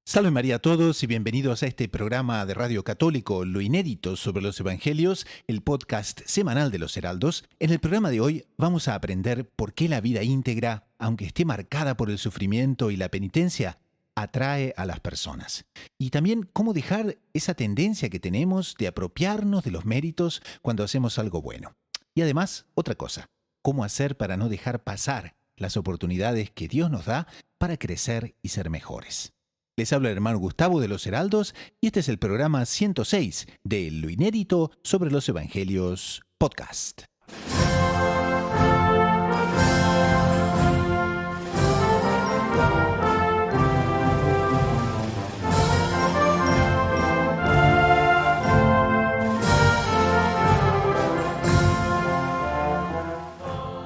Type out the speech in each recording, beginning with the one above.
Salve María a todos y bienvenidos a este programa de Radio Católico, Lo Inédito sobre los Evangelios, el podcast semanal de los Heraldos. En el programa de hoy vamos a aprender por qué la vida íntegra, aunque esté marcada por el sufrimiento y la penitencia, atrae a las personas. Y también cómo dejar esa tendencia que tenemos de apropiarnos de los méritos cuando hacemos algo bueno. Y además, otra cosa, cómo hacer para no dejar pasar las oportunidades que Dios nos da para crecer y ser mejores. Les habla el hermano Gustavo de los Heraldos y este es el programa 106 de Lo Inédito sobre los Evangelios Podcast.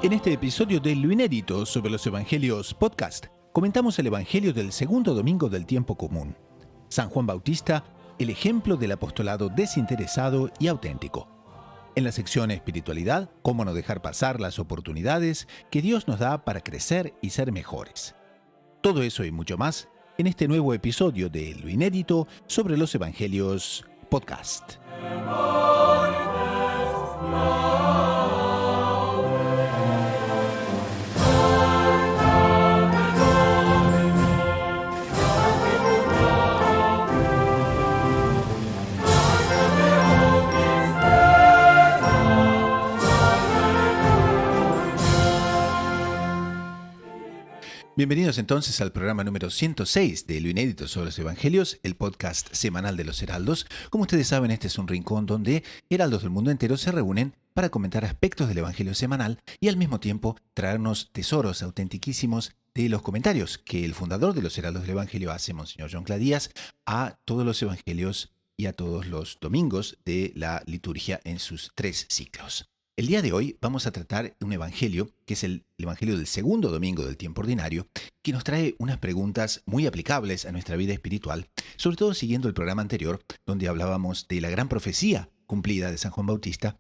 En este episodio de Lo Inédito sobre los Evangelios Podcast, comentamos el Evangelio del segundo domingo del tiempo común. San Juan Bautista, el ejemplo del apostolado desinteresado y auténtico. En la sección Espiritualidad, cómo no dejar pasar las oportunidades que Dios nos da para crecer y ser mejores. Todo eso y mucho más en este nuevo episodio de Lo Inédito sobre los Evangelios Podcast. Bienvenidos entonces al programa número 106 de Lo Inédito sobre los Evangelios, el podcast semanal de los Heraldos. Como ustedes saben, este es un rincón donde heraldos del mundo entero se reúnen para comentar aspectos del Evangelio semanal y al mismo tiempo traernos tesoros autentiquísimos de los comentarios que el fundador de los Heraldos del Evangelio hace, Monseñor John Cladías, a todos los Evangelios y a todos los domingos de la liturgia en sus 3 ciclos. El día de hoy vamos a tratar un evangelio, que es el evangelio del segundo domingo del tiempo ordinario, que nos trae unas preguntas muy aplicables a nuestra vida espiritual, sobre todo siguiendo el programa anterior, donde hablábamos de la gran profecía cumplida de San Juan Bautista,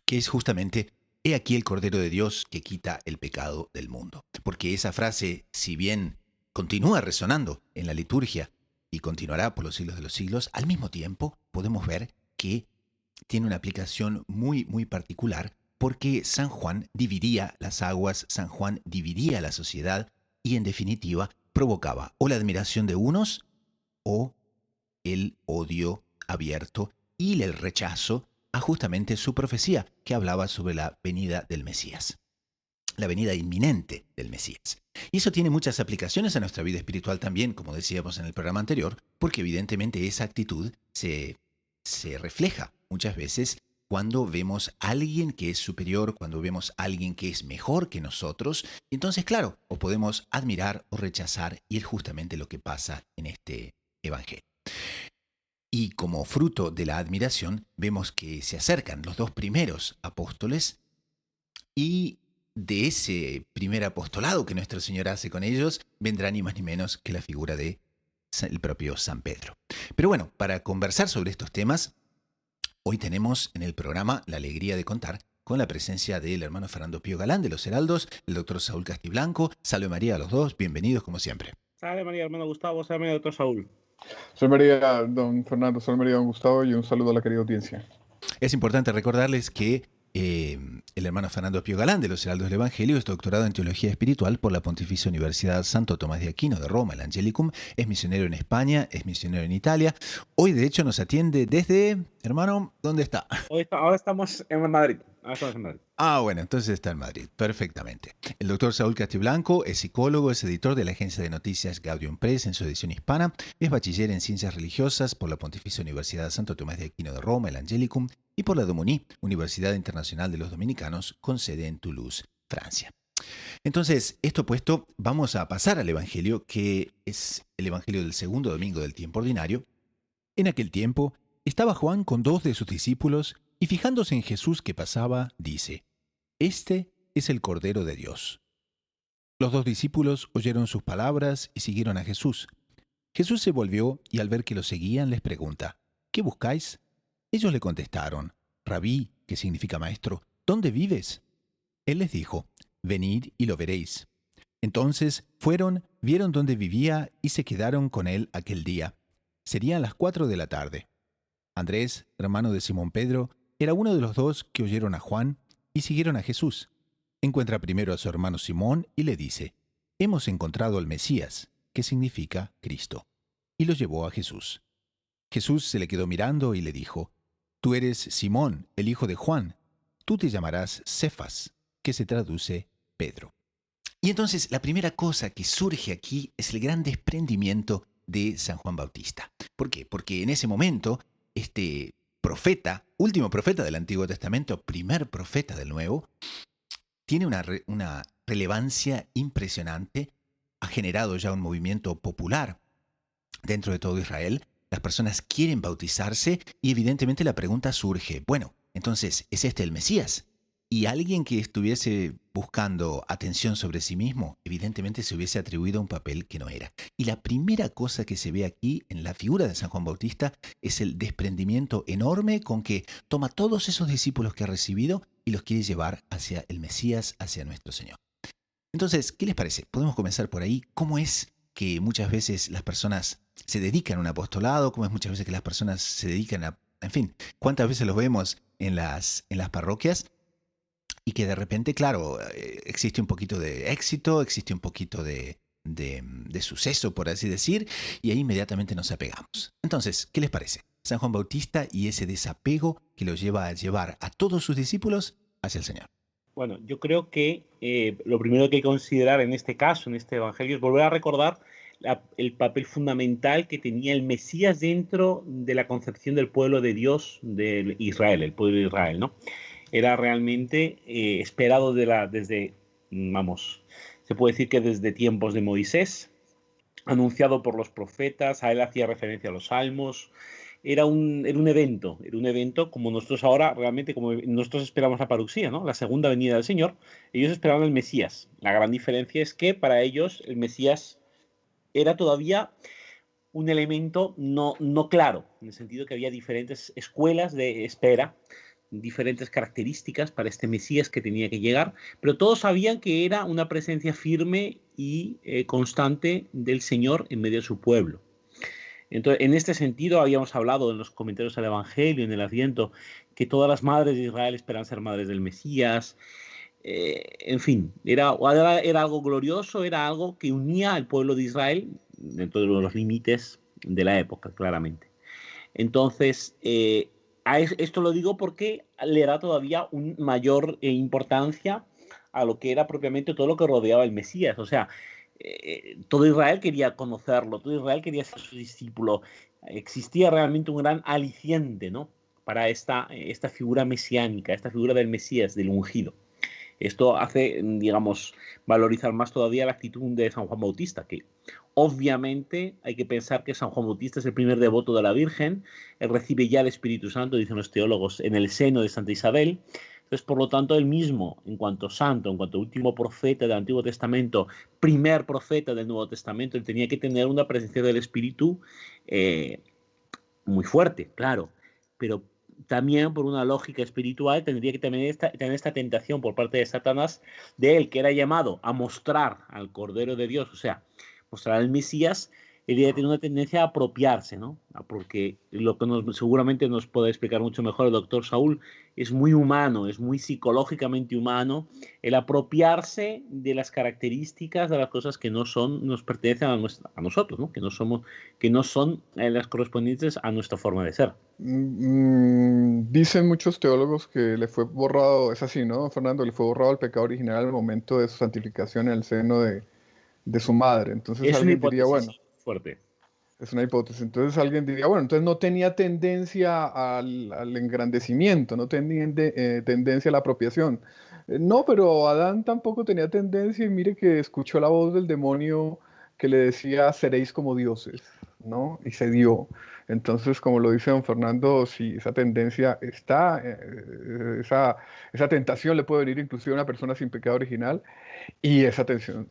que es justamente, «He aquí el Cordero de Dios que quita el pecado del mundo». Porque esa frase, si bien continúa resonando en la liturgia y continuará por los siglos de los siglos, al mismo tiempo podemos ver que tiene una aplicación muy, muy particular porque San Juan dividía las aguas, San Juan dividía la sociedad y en definitiva provocaba o la admiración de unos o el odio abierto y el rechazo a justamente su profecía que hablaba sobre la venida del Mesías, la venida inminente del Mesías. Y eso tiene muchas aplicaciones a nuestra vida espiritual también, como decíamos en el programa anterior, porque evidentemente esa actitud se refleja muchas veces cuando vemos a alguien que es superior, cuando vemos a alguien que es mejor que nosotros. Entonces, claro, o podemos admirar o rechazar, y es justamente lo que pasa en este evangelio. Y como fruto de la admiración, vemos que se acercan los 2 primeros apóstoles, y de ese primer apostolado que nuestro Señor hace con ellos, vendrá ni más ni menos que la figura de el propio San Pedro. Pero bueno, para conversar sobre estos temas, hoy tenemos en el programa la alegría de contar con la presencia del hermano Fernando Pío Galán de los Heraldos, el doctor Saúl Castiblanco. Salve María a los dos, bienvenidos como siempre. Salve María, hermano Gustavo, salve María, doctor Saúl. Soy María, don Fernando, soy María, don Gustavo, y un saludo a la querida audiencia. Es importante recordarles que el hermano Fernando Pío Galán de los Heraldos del Evangelio es doctorado en Teología Espiritual por la Pontificia Universidad Santo Tomás de Aquino de Roma, el Angelicum. Es misionero en España, es misionero en Italia. Hoy, de hecho, nos atiende desde... Hermano, ¿dónde está? Ahora estamos en Madrid. Ah, bueno, entonces está en Madrid. Perfectamente. El doctor Saúl Castiblanco es psicólogo, es editor de la agencia de noticias Gaudium Press en su edición hispana, es bachiller en Ciencias Religiosas por la Pontificia Universidad Santo Tomás de Aquino de Roma, el Angelicum, y por la Domuní, Universidad Internacional de los Dominicanos, con sede en Toulouse, Francia. Entonces, esto puesto, vamos a pasar al Evangelio, que es el Evangelio del segundo domingo del tiempo ordinario. En aquel tiempo, estaba Juan con 2 de sus discípulos, y fijándose en Jesús que pasaba, dice: «Este es el Cordero de Dios». Los 2 discípulos oyeron sus palabras y siguieron a Jesús. Jesús se volvió y al ver que lo seguían les pregunta: «¿Qué buscáis?». Ellos le contestaron: «Rabí», que significa maestro, «¿dónde vives?». Él les dijo: «Venid y lo veréis». Entonces fueron, vieron dónde vivía y se quedaron con él aquel día. Serían las 4 de la tarde. Andrés, hermano de Simón Pedro, era uno de los dos que oyeron a Juan y siguieron a Jesús. Encuentra primero a su hermano Simón y le dice: «Hemos encontrado al Mesías», que significa Cristo, y lo llevó a Jesús. Jesús se le quedó mirando y le dijo: «Tú eres Simón, el hijo de Juan. Tú te llamarás Cefas», que se traduce Pedro. Y entonces la primera cosa que surge aquí es el gran desprendimiento de San Juan Bautista. ¿Por qué? Porque en ese momento, este profeta, último profeta del Antiguo Testamento, primer profeta del Nuevo, tiene una relevancia impresionante, ha generado ya un movimiento popular dentro de todo Israel. Las personas quieren bautizarse y evidentemente la pregunta surge: bueno, entonces, ¿es este el Mesías? Y alguien que estuviese buscando atención sobre sí mismo, evidentemente se hubiese atribuido un papel que no era. Y la primera cosa que se ve aquí en la figura de San Juan Bautista es el desprendimiento enorme con que toma todos esos discípulos que ha recibido y los quiere llevar hacia el Mesías, hacia nuestro Señor. Entonces, ¿qué les parece? Podemos comenzar por ahí. ¿Cómo es que muchas veces las personas se dedican a un apostolado? ¿Cómo es muchas veces que las personas se dedican a... En fin, ¿cuántas veces los vemos en las parroquias? Y que de repente, claro, existe un poquito de éxito, existe un poquito de suceso, por así decir, y ahí inmediatamente nos apegamos. Entonces, ¿qué les parece? San Juan Bautista y ese desapego que lo lleva a llevar a todos sus discípulos hacia el Señor. Bueno, yo creo que lo primero que hay que considerar en este caso, en este evangelio, es volver a recordar el papel fundamental que tenía el Mesías dentro de la concepción del pueblo de Dios, de Israel, el pueblo de Israel, ¿no? Era realmente esperado desde, vamos, se puede decir que desde tiempos de Moisés, anunciado por los profetas. A él hacía referencia a los salmos. Era un evento como nosotros ahora, realmente, como nosotros esperamos la paruxía, ¿no? La segunda venida del Señor. Ellos esperaban el Mesías. La gran diferencia es que para ellos el Mesías era todavía un elemento no claro, en el sentido que había diferentes escuelas de espera, diferentes características para este Mesías que tenía que llegar, pero todos sabían que era una presencia firme y constante del Señor en medio de su pueblo. Entonces, en este sentido, habíamos hablado en los comentarios del Evangelio, en el Adviento, que todas las madres de Israel esperan ser madres del Mesías. En fin, era algo glorioso, era algo que unía al pueblo de Israel dentro de los límites de la época, claramente. Entonces, esto lo digo porque le da todavía una mayor importancia a lo que era propiamente todo lo que rodeaba el Mesías. O sea, todo Israel quería conocerlo, todo Israel quería ser su discípulo. Existía realmente un gran aliciente, ¿no?, para esta figura mesiánica, esta figura del Mesías, del ungido. Esto hace, digamos, valorizar más todavía la actitud de San Juan Bautista, que obviamente hay que pensar que San Juan Bautista es el primer devoto de la Virgen. Él recibe ya el Espíritu Santo, dicen los teólogos, en el seno de Santa Isabel. Entonces, por lo tanto, él mismo, en cuanto santo, en cuanto último profeta del Antiguo Testamento, primer profeta del Nuevo Testamento, él tenía que tener una presencia del Espíritu muy fuerte, claro, pero también por una lógica espiritual tendría que tener esta tentación por parte de Satanás, de él, que era llamado a mostrar al Cordero de Dios, o sea, mostrar al Mesías. Él ya tiene una tendencia a apropiarse, ¿no? Porque lo que seguramente nos puede explicar mucho mejor el doctor Saúl, es muy humano, es muy psicológicamente humano el apropiarse de las características de las cosas que nos pertenecen a nosotros, ¿no? Que no son las correspondientes a nuestra forma de ser. Dicen muchos teólogos que le fue borrado, es así, ¿no, Fernando? Le fue borrado el pecado original al momento de su santificación en el seno de su madre. Entonces Es una alguien diría, hipótesis bueno, fuerte. es una hipótesis. Entonces alguien diría, bueno, entonces no tenía tendencia al engrandecimiento, no tenía tendencia a la apropiación. No, pero Adán tampoco tenía tendencia y mire que escuchó la voz del demonio que le decía, seréis como dioses, ¿no? Y se dio. Entonces, como lo dice don Fernando, si esa tendencia está, esa tentación le puede venir inclusive a una persona sin pecado original, y esa tentación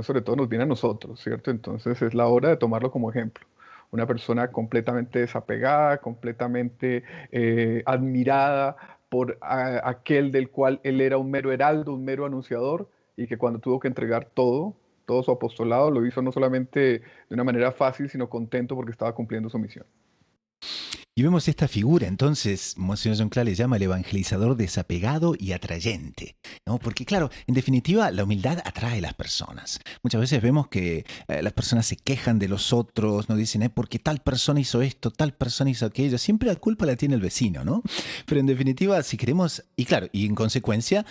sobre todo nos viene a nosotros, ¿cierto? Entonces es la hora de tomarlo como ejemplo. Una persona completamente desapegada, completamente admirada por aquel del cual él era un mero heraldo, un mero anunciador, y que cuando tuvo que entregar todo su apostolado, lo hizo no solamente de una manera fácil, sino contento porque estaba cumpliendo su misión. Y vemos esta figura, entonces, Monseñor John Cla le llama el evangelizador desapegado y atrayente, ¿no? Porque claro, en definitiva, la humildad atrae a las personas. Muchas veces vemos que las personas se quejan de los otros, nos dicen, porque tal persona hizo esto, tal persona hizo aquello. Siempre la culpa la tiene el vecino, ¿no? Pero en definitiva, si queremos, y claro, y en consecuencia,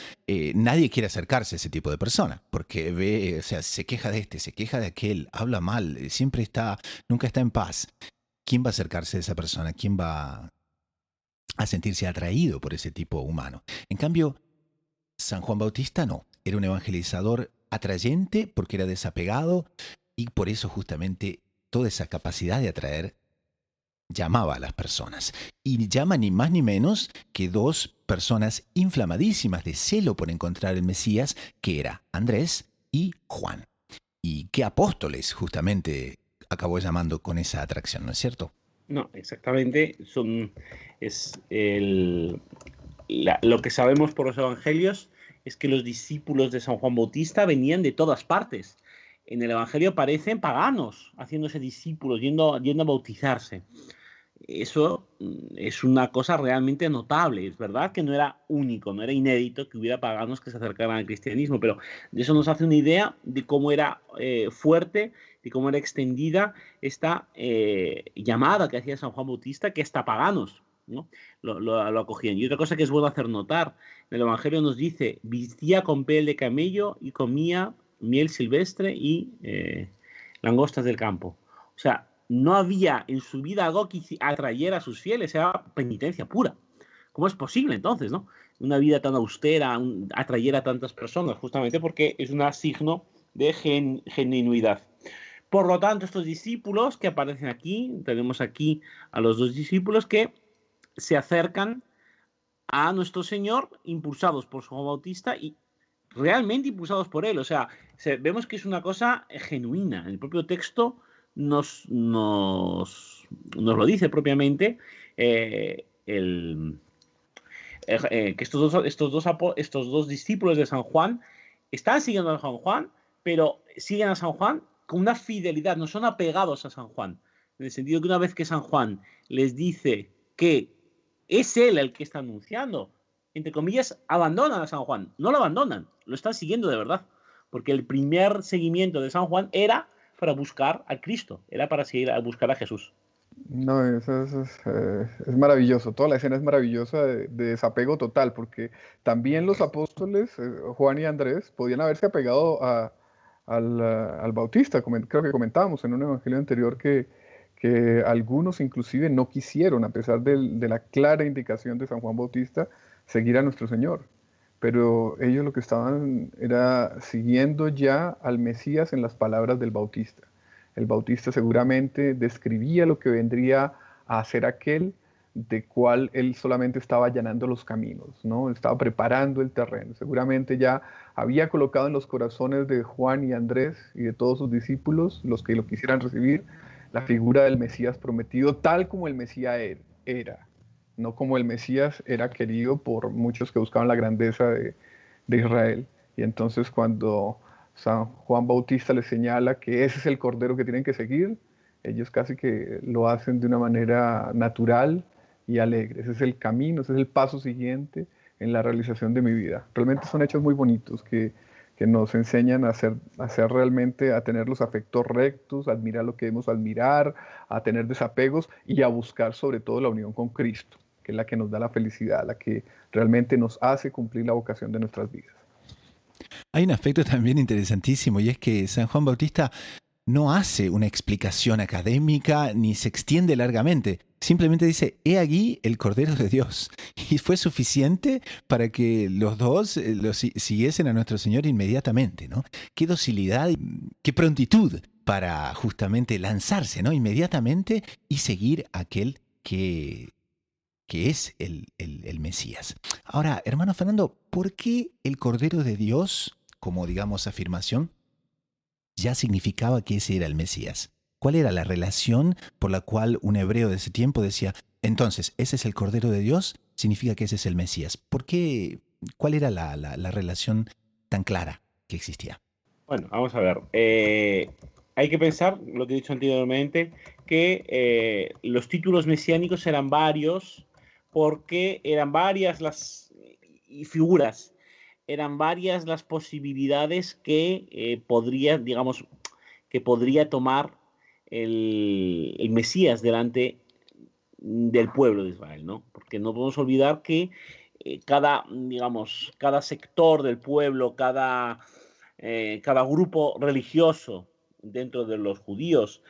nadie quiere acercarse a ese tipo de persona, porque ve, o sea, se queja de este, se queja de aquel, habla mal, nunca está en paz. ¿Quién va a acercarse a esa persona? ¿Quién va a sentirse atraído por ese tipo humano? En cambio, San Juan Bautista no. Era un evangelizador atrayente porque era desapegado y por eso justamente toda esa capacidad de atraer llamaba a las personas. Y llama ni más ni menos que dos personas inflamadísimas de celo por encontrar el Mesías, que era Andrés y Juan. ¿Y qué apóstoles justamente acabó llamando con esa atracción, no es cierto? No, exactamente. Lo que sabemos por los evangelios es que los discípulos de San Juan Bautista venían de todas partes. En el evangelio aparecen paganos haciéndose discípulos, yendo a bautizarse. Eso es una cosa realmente notable. Es verdad que no era único, no era inédito que hubiera paganos que se acercaran al cristianismo, pero de eso nos hace una idea de cómo era fuerte, de cómo era extendida esta llamada que hacía San Juan Bautista, que hasta paganos, ¿no? lo acogían. Y otra cosa que es bueno hacer notar, el Evangelio nos dice, vestía con piel de camello y comía miel silvestre y langostas del campo. O sea, no había en su vida algo que atrayera a sus fieles, era penitencia pura. ¿Cómo es posible entonces, no? Una vida tan austera atrayera a tantas personas, justamente porque es un signo de genuinidad. Por lo tanto, estos discípulos que aparecen aquí, tenemos aquí a los dos discípulos que se acercan a nuestro Señor, impulsados por San Juan Bautista y realmente impulsados por él. O sea, vemos que es una cosa genuina. El propio texto nos lo dice propiamente, que estos dos discípulos de San Juan están siguiendo a San Juan, pero siguen a San Juan con una fidelidad, no son apegados a San Juan, en el sentido que una vez que San Juan les dice que es él el que está anunciando, entre comillas, abandonan a San Juan. No lo abandonan, lo están siguiendo de verdad, porque el primer seguimiento de San Juan era para buscar a Cristo, era para seguir a buscar a Jesús. No, eso es maravilloso, toda la escena es maravillosa de desapego total, porque también los apóstoles, Juan y Andrés, podían haberse apegado al Bautista. Creo que comentábamos en un evangelio anterior que algunos inclusive no quisieron, a pesar de la clara indicación de San Juan Bautista, seguir a nuestro Señor. Pero ellos lo que estaban era siguiendo ya al Mesías en las palabras del Bautista. El Bautista seguramente describía lo que vendría a hacer aquel de cual él solamente estaba allanando los caminos, ¿no? Estaba preparando el terreno. Seguramente ya había colocado en los corazones de Juan y Andrés y de todos sus discípulos, los que lo quisieran recibir, la figura del Mesías prometido, tal como el Mesías era, no como el Mesías era querido por muchos que buscaban la grandeza de Israel. Y entonces cuando San Juan Bautista les señala que ese es el Cordero que tienen que seguir, ellos casi que lo hacen de una manera natural y alegre. Ese es el camino, ese es el paso siguiente en la realización de mi vida. Realmente son hechos muy bonitos que nos enseñan a realmente, a tener los afectos rectos, a admirar lo que debemos admirar, a tener desapegos y a buscar sobre todo la unión con Cristo, que es la que nos da la felicidad, la que realmente nos hace cumplir la vocación de nuestras vidas. Hay un aspecto también interesantísimo y es que San Juan Bautista no hace una explicación académica ni se extiende largamente. Simplemente dice, he aquí el Cordero de Dios. Y fue suficiente para que los dos siguiesen a nuestro Señor inmediatamente, ¿no? Qué docilidad, qué prontitud para justamente lanzarse, ¿no? Inmediatamente y seguir a aquel que es el Mesías. Ahora, hermano Fernando, ¿por qué el Cordero de Dios, como digamos afirmación, ya significaba que ese era el Mesías? ¿Cuál era la relación por la cual un hebreo de ese tiempo decía, entonces, ese es el Cordero de Dios, significa que ese es el Mesías? ¿Por qué? ¿Cuál era la relación tan clara que existía. Bueno, vamos a ver. Hay que pensar, lo que he dicho anteriormente, que los títulos mesiánicos eran varios, porque eran varias las figuras, eran varias las posibilidades que digamos, que podría tomar el Mesías delante del pueblo de Israel, ¿no? Porque no podemos olvidar que cada sector del pueblo, cada grupo religioso dentro de los judíos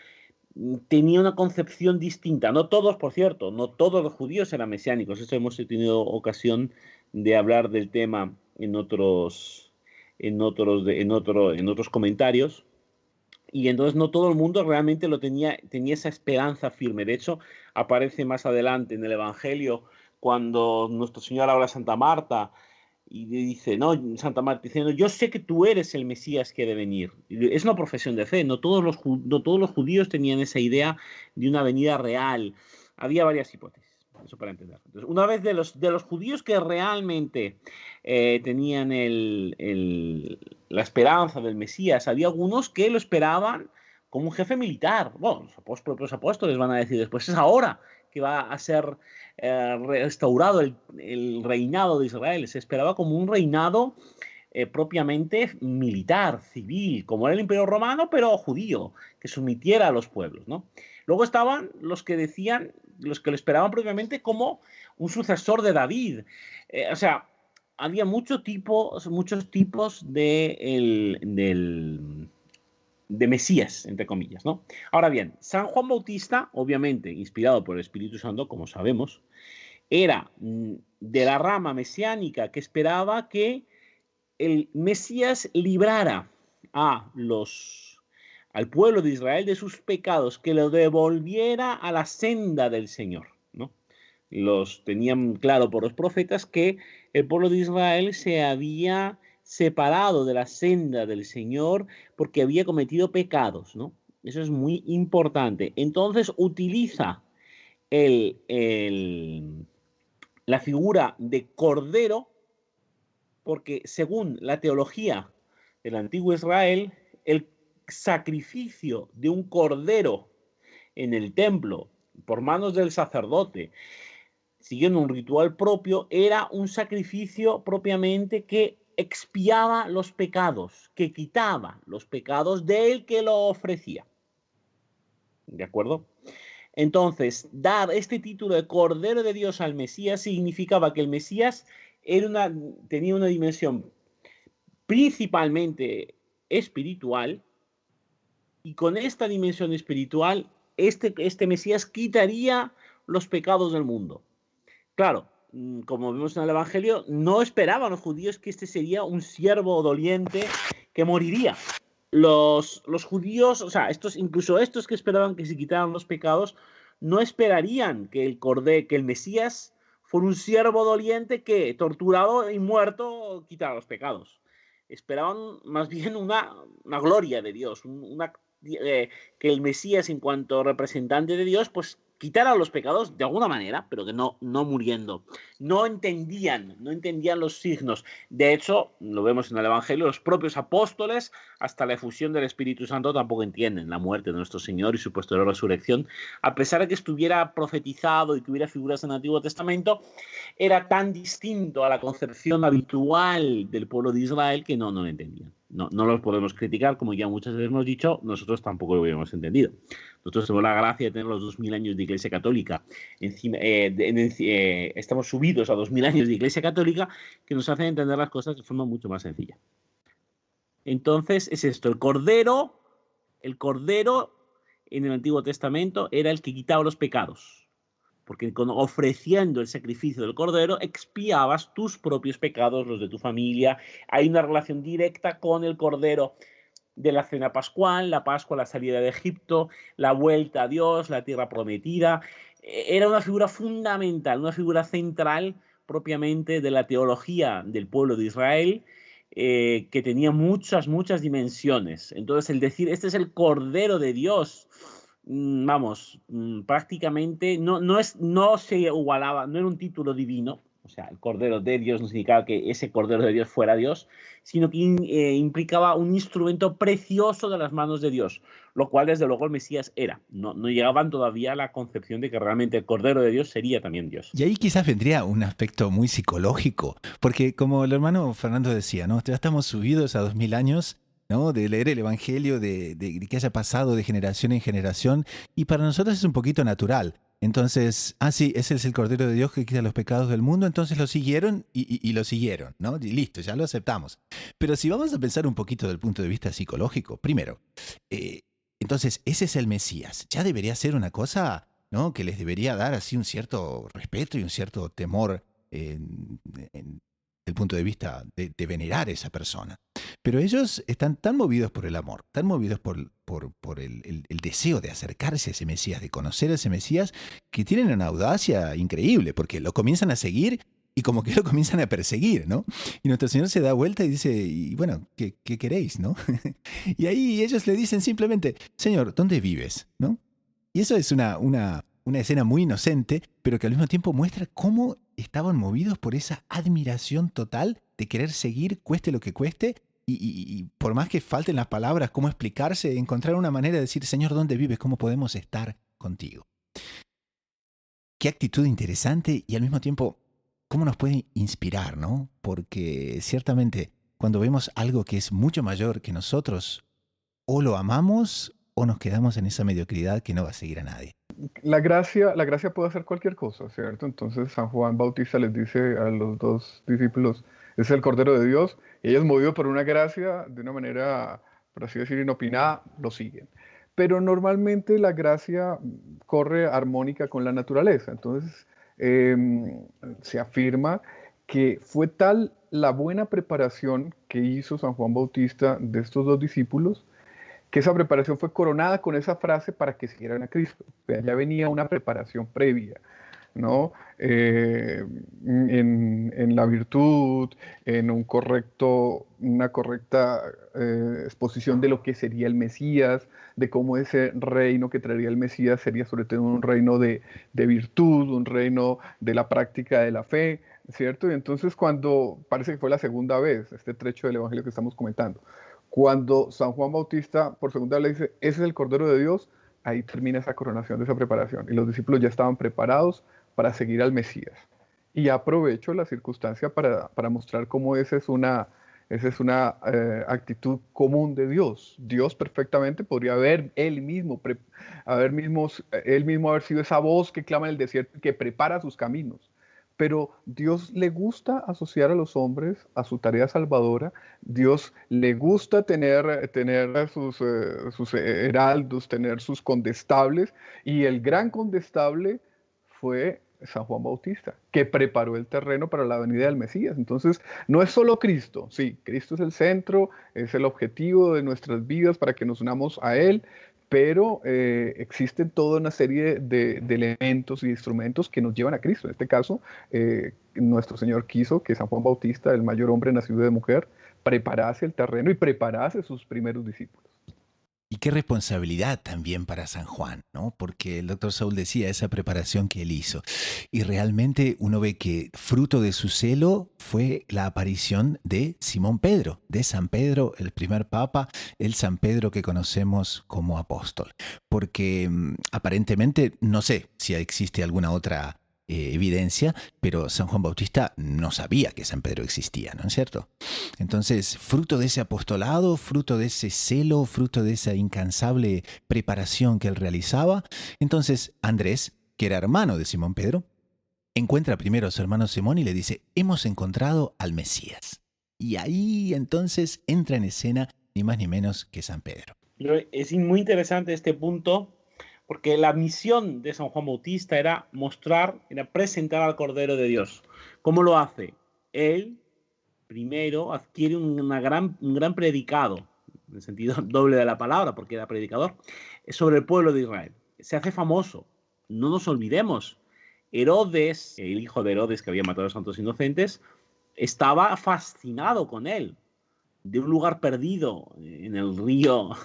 tenía una concepción distinta. No todos, por cierto, no todos los judíos eran mesiánicos. Eso hemos tenido ocasión de hablar del tema en otros comentarios. Y entonces no todo el mundo realmente tenía esa esperanza firme. De hecho, aparece más adelante en el Evangelio cuando nuestro Señor habla a Santa Marta y le dice, no, Santa Marta diciendo, yo sé que tú eres el Mesías que ha de venir. Es una profesión de fe. No todos los judíos tenían esa idea de una venida real. Había varias hipótesis. Eso para entender. Entonces, una vez de los judíos que realmente tenían la esperanza del Mesías, había algunos que lo esperaban como un jefe militar. Bueno, los propios apóstoles van a decir después, es ahora que va a ser restaurado el reinado de Israel. Se esperaba como un reinado propiamente militar, civil, como era el Imperio Romano, pero judío, que sometiera a los pueblos, ¿no? Luego estaban los que decían, los que lo esperaban propiamente como un sucesor de David. O sea, había muchos tipos de Mesías, entre comillas, ¿no? Ahora bien, San Juan Bautista, obviamente inspirado por el Espíritu Santo, como sabemos, era de la rama mesiánica que esperaba que el Mesías librara al pueblo de Israel de sus pecados, que lo devolviera a la senda del Señor, ¿no? Los tenían claro por los profetas que el pueblo de Israel se había separado de la senda del Señor porque había cometido pecados, ¿no? Eso es muy importante. Entonces utiliza la figura de cordero porque según la teología del antiguo Israel, el sacrificio de un cordero en el templo por manos del sacerdote, siguiendo un ritual propio, era un sacrificio propiamente que expiaba los pecados, que quitaba los pecados del que lo ofrecía. ¿De acuerdo? Entonces, dar este título de Cordero de Dios al Mesías significaba que el Mesías tenía una dimensión principalmente espiritual, y con esta dimensión espiritual, este Mesías quitaría los pecados del mundo. Claro, como vemos en el Evangelio, no esperaban los judíos que este sería un siervo doliente que moriría. Los judíos, o sea, incluso estos que esperaban que se quitaran los pecados, no esperarían que el Mesías fuera un siervo doliente que, torturado y muerto, quitara los pecados. Esperaban más bien una gloria de Dios, que el Mesías, en cuanto representante de Dios, pues quitara los pecados de alguna manera, pero que no muriendo. No entendían los signos. De hecho, lo vemos en el Evangelio, los propios apóstoles, hasta la efusión del Espíritu Santo, tampoco entienden la muerte de nuestro Señor y su posterior resurrección. A pesar de que estuviera profetizado y que hubiera figuras en el Antiguo Testamento, era tan distinto a la concepción habitual del pueblo de Israel que no lo entendían. No los podemos criticar, como ya muchas veces hemos dicho, nosotros tampoco lo habíamos entendido. Nosotros tenemos la gracia de tener los 2000 años de Iglesia Católica. Estamos subidos a 2000 años de Iglesia Católica que nos hacen entender las cosas de forma mucho más sencilla. Entonces, es esto. El cordero en el Antiguo Testamento era el que quitaba los pecados. Porque ofreciendo el sacrificio del cordero, expiabas tus propios pecados, los de tu familia. Hay una relación directa con el cordero de la cena pascual, la Pascua, la salida de Egipto, la vuelta a Dios, la tierra prometida. Era una figura fundamental, una figura central propiamente de la teología del pueblo de Israel, que tenía muchas dimensiones. Entonces, el decir, este es el Cordero de Dios, prácticamente no se igualaba, no era un título divino, o sea, el Cordero de Dios no significaba que ese Cordero de Dios fuera Dios, sino que implicaba un instrumento precioso de las manos de Dios, lo cual desde luego el Mesías era. No llegaban todavía a la concepción de que realmente el Cordero de Dios sería también Dios. Y ahí quizás vendría un aspecto muy psicológico, porque como el hermano Fernando decía, ¿no? Ya estamos subidos a 2000 años, ¿no? De leer el Evangelio, de que haya pasado de generación en generación, y para nosotros es un poquito natural. Entonces, sí, ese es el Cordero de Dios que quita los pecados del mundo, entonces lo siguieron y lo siguieron, ¿no? Y listo, ya lo aceptamos. Pero si vamos a pensar un poquito del punto de vista psicológico, primero, entonces ese es el Mesías. Ya debería ser una cosa, ¿no? Que les debería dar así un cierto respeto y un cierto temor en el punto de vista de venerar a esa persona. Pero ellos están tan movidos por el amor, tan movidos por el deseo de acercarse a ese Mesías, de conocer a ese Mesías, que tienen una audacia increíble, porque lo comienzan a seguir y como que lo comienzan a perseguir, ¿no? Y nuestro Señor se da vuelta y dice, y bueno, ¿qué queréis, no? Y ahí ellos le dicen simplemente, Señor, ¿dónde vives? ¿No? Y eso es una escena muy inocente, pero que al mismo tiempo muestra cómo estaban movidos por esa admiración total de querer seguir, cueste lo que cueste, y por más que falten las palabras, cómo explicarse, encontrar una manera de decir, Señor, ¿dónde vives? ¿Cómo podemos estar contigo? Qué actitud interesante y al mismo tiempo, cómo nos puede inspirar, ¿no? Porque ciertamente cuando vemos algo que es mucho mayor que nosotros, o lo amamos o nos quedamos en esa mediocridad que no va a seguir a nadie. La gracia puede hacer cualquier cosa, ¿cierto? Entonces San Juan Bautista les dice a los dos discípulos, es el Cordero de Dios, y ellos movidos por una gracia, de una manera, por así decir, inopinada, lo siguen. Pero normalmente la gracia corre armónica con la naturaleza, entonces se afirma que fue tal la buena preparación que hizo San Juan Bautista de estos dos discípulos, que esa preparación fue coronada con esa frase para que siguieran a Cristo. O sea, ya venía una preparación previa, ¿no? En la virtud, en una correcta exposición de lo que sería el Mesías, de cómo ese reino que traería el Mesías sería sobre todo un reino de virtud, un reino de la práctica de la fe, ¿cierto? Y entonces cuando, parece que fue la segunda vez, este trecho del Evangelio que estamos comentando, cuando San Juan Bautista por segunda vez le dice, ese es el Cordero de Dios, ahí termina esa coronación de esa preparación. Y los discípulos ya estaban preparados para seguir al Mesías. Y aprovecho la circunstancia para mostrar cómo esa es una actitud común de Dios. Dios perfectamente podría haber él mismo haber sido esa voz que clama en el desierto y que prepara sus caminos. Pero Dios le gusta asociar a los hombres a su tarea salvadora. Dios le gusta tener sus heraldos, tener sus condestables. Y el gran condestable fue San Juan Bautista, que preparó el terreno para la venida del Mesías. Entonces, no es solo Cristo. Sí, Cristo es el centro, es el objetivo de nuestras vidas para que nos unamos a Él, pero existen toda una serie de elementos y instrumentos que nos llevan a Cristo. En este caso, nuestro Señor quiso que San Juan Bautista, el mayor hombre nacido de mujer, preparase el terreno y preparase sus primeros discípulos. Y qué responsabilidad también para San Juan, ¿no? Porque el doctor Saúl decía esa preparación que él hizo. Y realmente uno ve que fruto de su celo fue la aparición de Simón Pedro, de San Pedro, el primer papa, el San Pedro que conocemos como apóstol. Porque aparentemente, no sé si existe alguna otra evidencia, pero San Juan Bautista no sabía que San Pedro existía, ¿no es cierto? Entonces, fruto de ese apostolado, fruto de ese celo, fruto de esa incansable preparación que él realizaba, entonces Andrés, que era hermano de Simón Pedro, encuentra primero a su hermano Simón y le dice, hemos encontrado al Mesías. Y ahí entonces entra en escena ni más ni menos que San Pedro. Es muy interesante este punto, porque la misión de San Juan Bautista era presentar al Cordero de Dios. ¿Cómo lo hace? Él primero adquiere un gran predicado, en el sentido doble de la palabra, porque era predicador, sobre el pueblo de Israel. Se hace famoso. No nos olvidemos, Herodes, el hijo de Herodes que había matado a los santos inocentes, estaba fascinado con él. De un lugar perdido en el río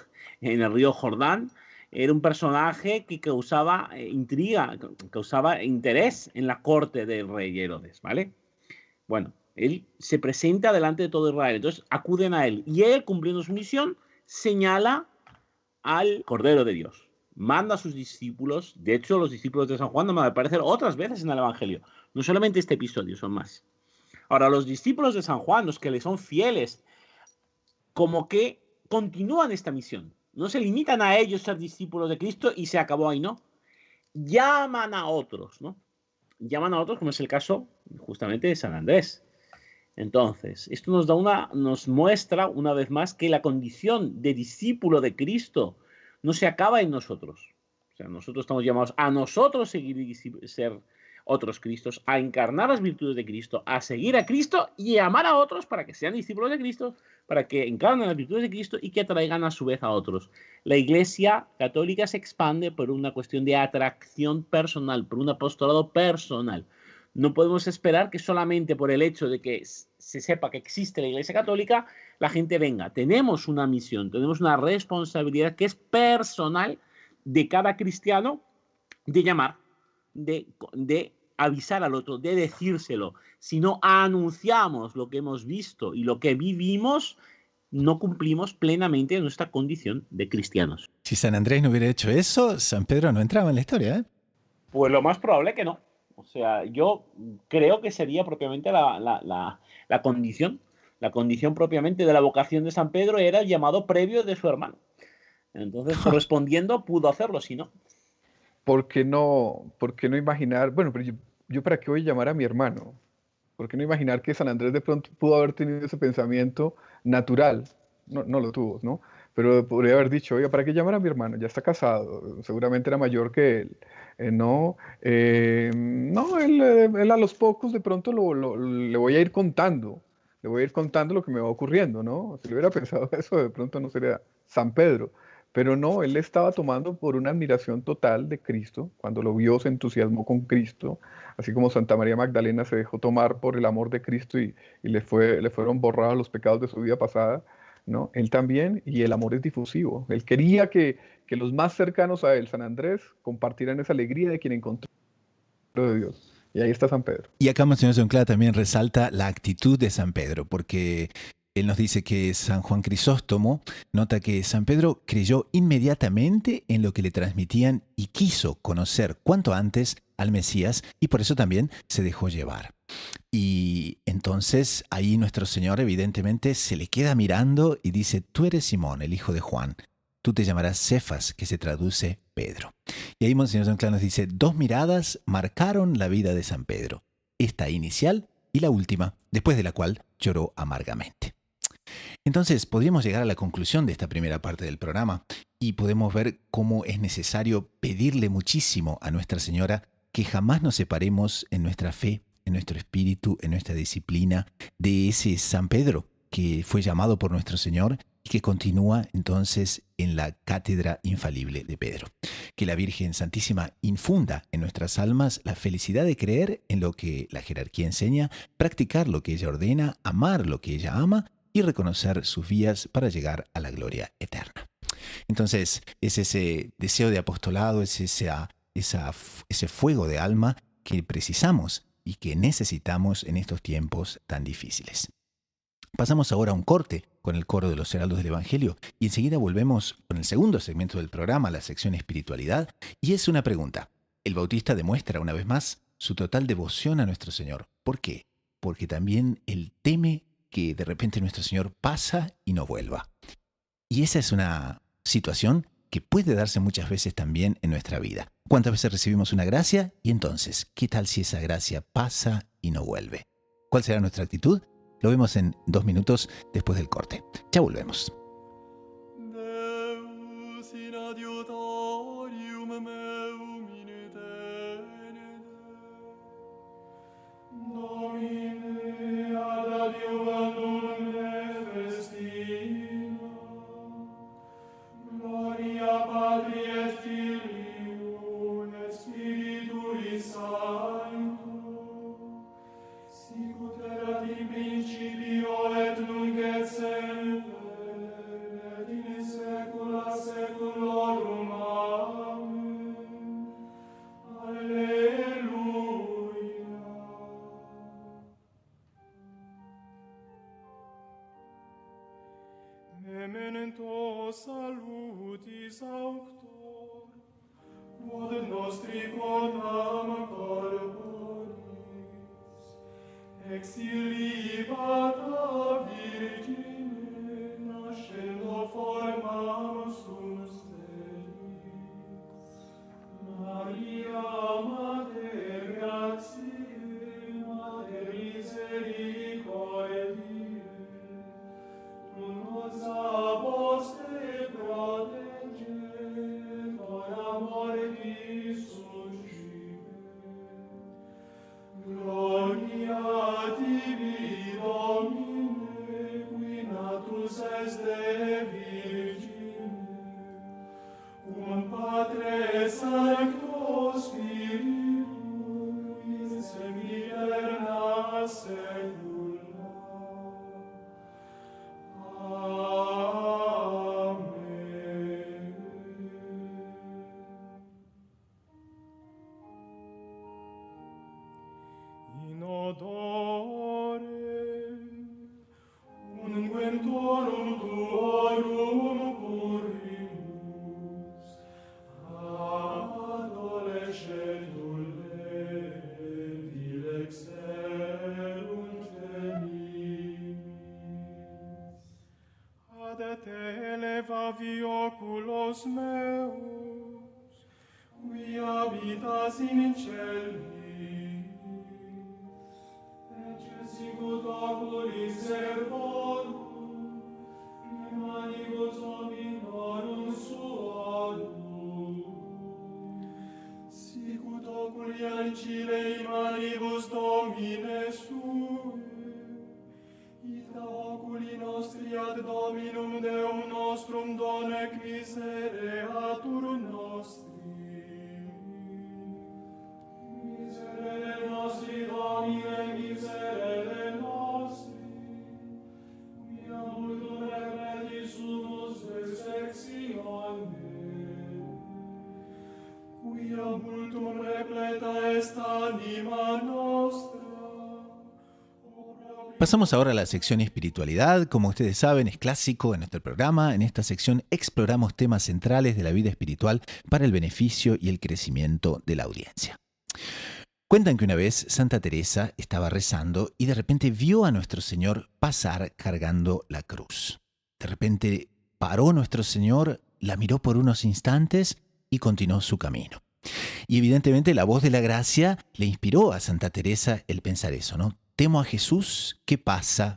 Jordán, era un personaje que causaba intriga, causaba interés en la corte del rey Herodes, ¿vale? Bueno, él se presenta delante de todo Israel, entonces acuden a él y él, cumpliendo su misión, señala al Cordero de Dios. Manda a sus discípulos, de hecho los discípulos de San Juan van a aparecer otras veces en el Evangelio, no solamente este episodio, son más. Ahora, los discípulos de San Juan, los que le son fieles, como que continúan esta misión, no se limitan a ellos ser discípulos de Cristo y se acabó ahí, no. Llaman a otros, ¿no? Llaman a otros, como es el caso justamente de San Andrés. Entonces, esto nos muestra una vez más que la condición de discípulo de Cristo no se acaba en nosotros. O sea, nosotros estamos llamados a nosotros seguir y ser otros Cristos, a encarnar las virtudes de Cristo, a seguir a Cristo y a amar a otros para que sean discípulos de Cristo, para que encarnen las virtudes de Cristo y que atraigan a su vez a otros. La Iglesia católica se expande por una cuestión de atracción personal, por un apostolado personal. No podemos esperar que solamente por el hecho de que se sepa que existe la Iglesia Católica, la gente venga. Tenemos una misión, tenemos una responsabilidad que es personal de cada cristiano de llamar, de avisar al otro, de decírselo. Si no anunciamos lo que hemos visto y lo que vivimos, no cumplimos plenamente nuestra condición de cristianos. Si San Andrés no hubiera hecho eso, San Pedro no entraba en la historia, ¿eh? Pues lo más probable que no. O sea, yo creo que sería propiamente la condición propiamente de la vocación de San Pedro era el llamado previo de su hermano. Entonces, correspondiendo, pudo hacerlo, si no. ¿Por qué no imaginar? Bueno, pero yo ¿para qué voy a llamar a mi hermano? ¿Por qué no imaginar que San Andrés de pronto pudo haber tenido ese pensamiento natural? No, no lo tuvo, ¿no? Pero podría haber dicho, oiga, ¿para qué llamar a mi hermano? Ya está casado, seguramente era mayor que él. No, él a los pocos de pronto le voy a ir contando, le voy a ir contando lo que me va ocurriendo, ¿no? Si le hubiera pensado eso, de pronto no sería San Pedro. Pero no, él estaba tomando por una admiración total de Cristo. Cuando lo vio, se entusiasmó con Cristo, así como Santa María Magdalena se dejó tomar por el amor de Cristo y le fueron borrados los pecados de su vida pasada, ¿no? Él también, y el amor es difusivo. Él quería que los más cercanos a él, San Andrés, compartieran esa alegría de quien encontró de Dios. Y ahí está San Pedro. Y acá Monseñor Sonclada también resalta la actitud de San Pedro, porque él nos dice que San Juan Crisóstomo nota que San Pedro creyó inmediatamente en lo que le transmitían y quiso conocer cuanto antes al Mesías y por eso también se dejó llevar. Y entonces ahí nuestro Señor evidentemente se le queda mirando y dice, tú eres Simón, el hijo de Juan, tú te llamarás Cefas, que se traduce Pedro. Y ahí Monseñor Sonclada nos dice, dos miradas marcaron la vida de San Pedro, esta inicial y la última, después de la cual lloró amargamente. Entonces, podríamos llegar a la conclusión de esta primera parte del programa y podemos ver cómo es necesario pedirle muchísimo a Nuestra Señora que jamás nos separemos en nuestra fe, en nuestro espíritu, en nuestra disciplina, de ese San Pedro que fue llamado por nuestro Señor y que continúa entonces en la cátedra infalible de Pedro. Que la Virgen Santísima infunda en nuestras almas la felicidad de creer en lo que la jerarquía enseña, practicar lo que ella ordena, amar lo que ella ama y reconocer sus vías para llegar a la gloria eterna. Entonces, es ese deseo de apostolado, es ese fuego de alma que precisamos y que necesitamos en estos tiempos tan difíciles. Pasamos ahora a un corte con el coro de los Heraldos del Evangelio y enseguida volvemos con el segundo segmento del programa, la sección Espiritualidad, y es una pregunta. El Bautista demuestra una vez más su total devoción a nuestro Señor. ¿Por qué? Porque también él teme que de repente nuestro Señor pasa y no vuelva. Y esa es una situación que puede darse muchas veces también en nuestra vida. ¿Cuántas veces recibimos una gracia? Y entonces, ¿qué tal si esa gracia pasa y no vuelve? ¿Cuál será nuestra actitud? Lo vemos en 2 minutos después del corte. Ya volvemos. Deus in adiutorium meum in tenere. Domine ad adiuvandum me festina. Gloria Patri et Filium et Spiritui Sancto. Sicut erat in principio et nunc et semper nostri quondam corporis, exilibata Virgine, nascendo formam sum Stelis. Maria, Mater gratiae, Mater misericordiae, tu nos aboste protegget, ora mortis suscipet. Gloria tibi, Domine, qui natus est de Virgine, cum Patre Sancto Spiritus, in sempiterna saecula. Amen. In odore unguentorum tuorum currimus, adolescentum dilexerunt temimis. Ad te elevavi oculos meus, qui habitas in celis, ecce sicut oculis servorum, in manibus hominorum suorum. Sicut oculi ancile in manibus Domine sue, ita oculi nostri ad Dominum Deum nostrum donec misereatur nostri. Miserere nostri, Domine, miserere nostri, quia multum repleti sumus dissectione, quia multum repleta est anima nostra. Pasamos ahora a la sección espiritualidad. Como ustedes saben, es clásico en nuestro programa. En esta sección exploramos temas centrales de la vida espiritual para el beneficio y el crecimiento de la audiencia. Cuentan que una vez Santa Teresa estaba rezando y de repente vio a nuestro Señor pasar cargando la cruz. De repente paró nuestro Señor, la miró por unos instantes y continuó su camino. Y evidentemente la voz de la gracia le inspiró a Santa Teresa el pensar eso, ¿no? Temo a Jesús que pasa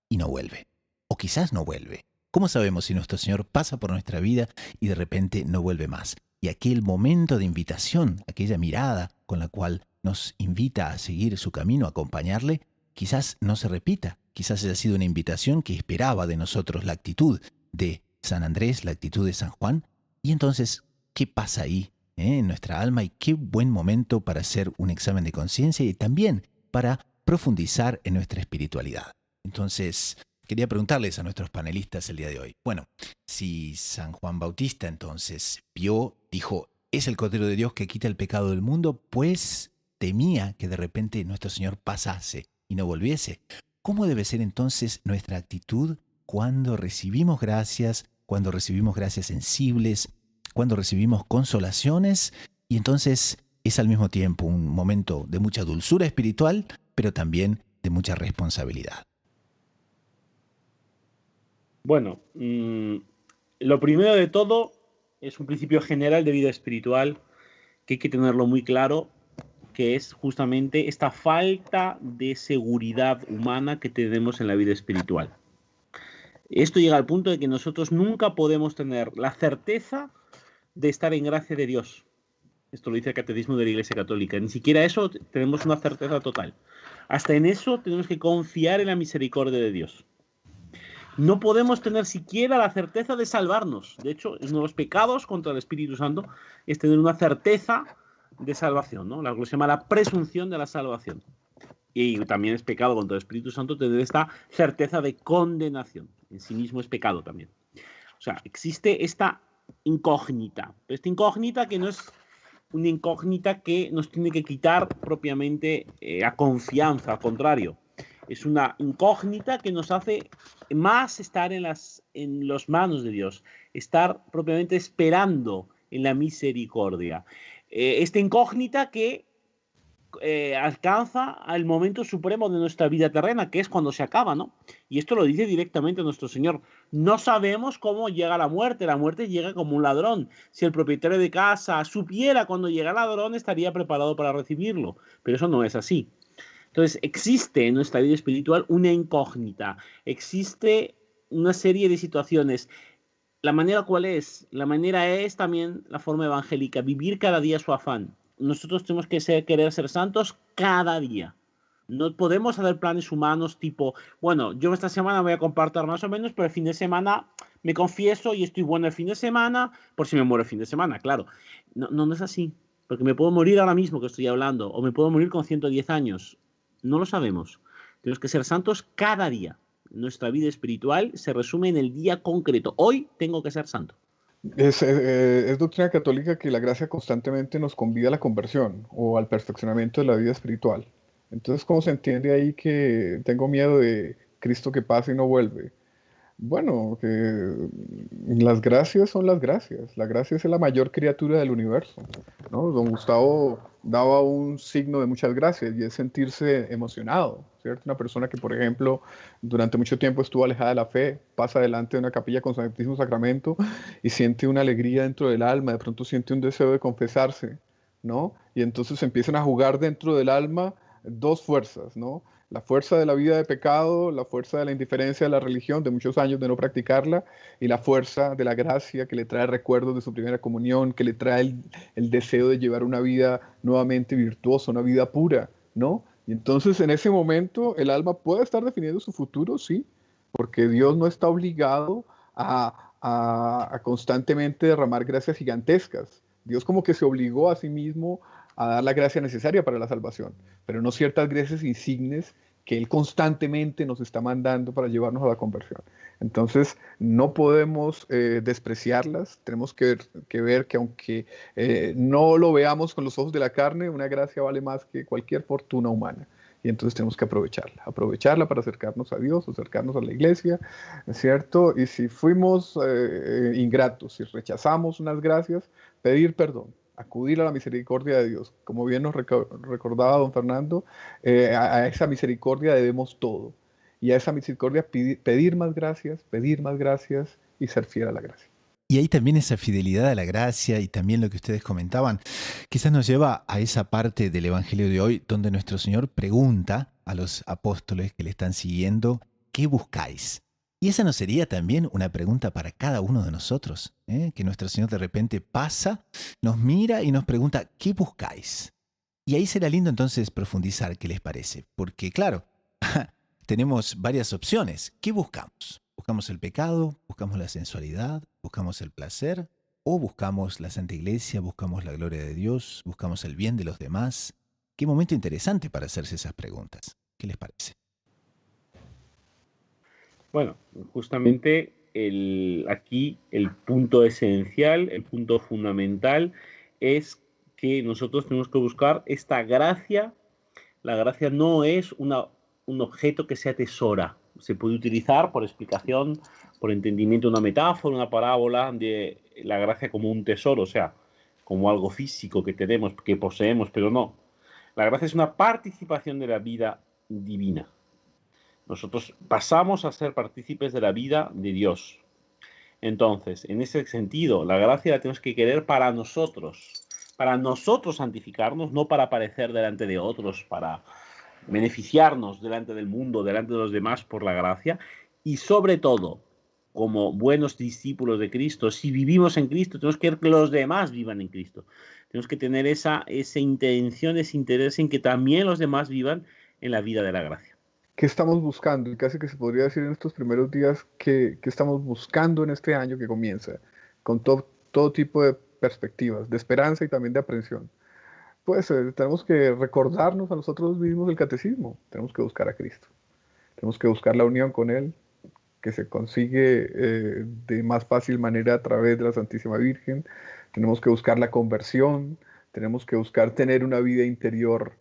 y no vuelve. O quizás no vuelve. ¿Cómo sabemos si nuestro Señor pasa por nuestra vida y de repente no vuelve más? Y aquel momento de invitación, aquella mirada con la cual nos invita a seguir su camino, a acompañarle, quizás no se repita. Quizás haya sido una invitación que esperaba de nosotros la actitud de San Andrés, la actitud de San Juan. Y entonces, ¿qué pasa ahí en nuestra alma? Y qué buen momento para hacer un examen de conciencia y también para profundizar en nuestra espiritualidad. Entonces, quería preguntarles a nuestros panelistas el día de hoy. Bueno, si San Juan Bautista entonces dijo, es el Cordero de Dios que quita el pecado del mundo, pues temía que de repente nuestro Señor pasase y no volviese. ¿Cómo debe ser entonces nuestra actitud cuando recibimos gracias sensibles, cuando recibimos consolaciones? Y entonces es al mismo tiempo un momento de mucha dulzura espiritual, pero también de mucha responsabilidad. Bueno, lo primero de todo es un principio general de vida espiritual que hay que tenerlo muy claro, que es justamente esta falta de seguridad humana que tenemos en la vida espiritual. Esto llega al punto de que nosotros nunca podemos tener la certeza de estar en gracia de Dios. Esto lo dice el Catecismo de la Iglesia Católica. Ni siquiera eso tenemos una certeza total. Hasta en eso tenemos que confiar en la misericordia de Dios. No podemos tener siquiera la certeza de salvarnos. De hecho, uno de los pecados contra el Espíritu Santo es tener una certeza de salvación, ¿no? Lo que se llama la presunción de la salvación. Y también es pecado contra el Espíritu Santo tener esta certeza de condenación. En sí mismo es pecado también. O sea, existe esta incógnita. Pero esta incógnita que no es una incógnita que nos tiene que quitar propiamente la confianza, al contrario. Es una incógnita que nos hace más estar en las manos de Dios, estar propiamente esperando en la misericordia. esta incógnita que alcanza al momento supremo de nuestra vida terrena, que es cuando se acaba, ¿no? Y esto lo dice directamente nuestro Señor. No sabemos cómo llega la muerte llega como un ladrón. Si el propietario de casa supiera cuando llega el ladrón, estaría preparado para recibirlo, pero eso no es así. Entonces, existe en nuestra vida espiritual una incógnita, existe una serie de situaciones. ¿La manera cuál es? La manera es también la forma evangélica, vivir cada día su afán. Nosotros tenemos que querer ser santos cada día. No podemos hacer planes humanos tipo, bueno, yo esta semana voy a compartir más o menos, pero el fin de semana me confieso y estoy bueno el fin de semana, por si me muero el fin de semana, claro. No es así, porque me puedo morir ahora mismo que estoy hablando, o me puedo morir con 110 años. No lo sabemos. Tenemos que ser santos cada día. Nuestra vida espiritual se resume en el día concreto. Hoy tengo que ser santo. Es doctrina católica que la gracia constantemente nos convida a la conversión o al perfeccionamiento de la vida espiritual. Entonces, ¿cómo se entiende ahí que tengo miedo de Cristo que pasa y no vuelve? Bueno, que las gracias son las gracias. La gracia es la mayor criatura del universo, ¿no? Don Gustavo daba un signo de muchas gracias y es sentirse emocionado, ¿cierto? Una persona que, por ejemplo, durante mucho tiempo estuvo alejada de la fe, pasa delante de una capilla con Santísimo Sacramento y siente una alegría dentro del alma, de pronto siente un deseo de confesarse, ¿no? Y entonces empiezan a jugar dentro del alma dos fuerzas, ¿no? La fuerza de la vida de pecado, la fuerza de la indiferencia de la religión, de muchos años de no practicarla, y la fuerza de la gracia que le trae recuerdos de su primera comunión, que le trae el deseo de llevar una vida nuevamente virtuosa, una vida pura, ¿no? Y entonces en ese momento el alma puede estar definiendo su futuro, sí, porque Dios no está obligado a constantemente derramar gracias gigantescas. Dios como que se obligó a sí mismo a dar la gracia necesaria para la salvación, pero no ciertas gracias insignes que Él constantemente nos está mandando para llevarnos a la conversión. Entonces, no podemos despreciarlas, tenemos que ver que aunque no lo veamos con los ojos de la carne, una gracia vale más que cualquier fortuna humana. Y entonces tenemos que aprovecharla para acercarnos a Dios, acercarnos a la iglesia, ¿cierto? Y si fuimos ingratos, si rechazamos unas gracias, pedir perdón, acudir a la misericordia de Dios. Como bien nos recordaba don Fernando, a esa misericordia debemos todo. Y a esa misericordia pedir más gracias y ser fiel a la gracia. Y ahí también esa fidelidad a la gracia y también lo que ustedes comentaban, quizás nos lleva a esa parte del Evangelio de hoy donde nuestro Señor pregunta a los apóstoles que le están siguiendo, ¿qué buscáis? Y esa no sería también una pregunta para cada uno de nosotros, ¿eh? Que nuestro Señor de repente pasa, nos mira y nos pregunta, ¿qué buscáis? Y ahí será lindo entonces profundizar, ¿qué les parece? Porque claro, tenemos varias opciones. ¿Qué buscamos? ¿Buscamos el pecado? ¿Buscamos la sensualidad? ¿Buscamos el placer? ¿O buscamos la Santa Iglesia? ¿Buscamos la gloria de Dios? ¿Buscamos el bien de los demás? Qué momento interesante para hacerse esas preguntas. ¿Qué les parece? Bueno, justamente aquí el punto esencial, el punto fundamental es que nosotros tenemos que buscar esta gracia. La gracia no es un objeto que se atesora. Se puede utilizar por explicación, por entendimiento, una metáfora, una parábola de la gracia como un tesoro, o sea, como algo físico que tenemos, que poseemos, pero no. La gracia es una participación de la vida divina. Nosotros pasamos a ser partícipes de la vida de Dios. Entonces, en ese sentido, la gracia la tenemos que querer para nosotros santificarnos, no para aparecer delante de otros, para beneficiarnos delante del mundo, delante de los demás por la gracia, y sobre todo, como buenos discípulos de Cristo, si vivimos en Cristo, tenemos que querer que los demás vivan en Cristo. Tenemos que tener esa intención, ese interés en que también los demás vivan en la vida de la gracia. ¿Qué estamos buscando? Y casi que se podría decir en estos primeros días que estamos buscando en este año que comienza, con todo tipo de perspectivas, de esperanza y también de aprensión. Pues tenemos que recordarnos a nosotros mismos el catecismo, tenemos que buscar a Cristo, tenemos que buscar la unión con Él, que se consigue de más fácil manera a través de la Santísima Virgen, tenemos que buscar la conversión, tenemos que buscar tener una vida interior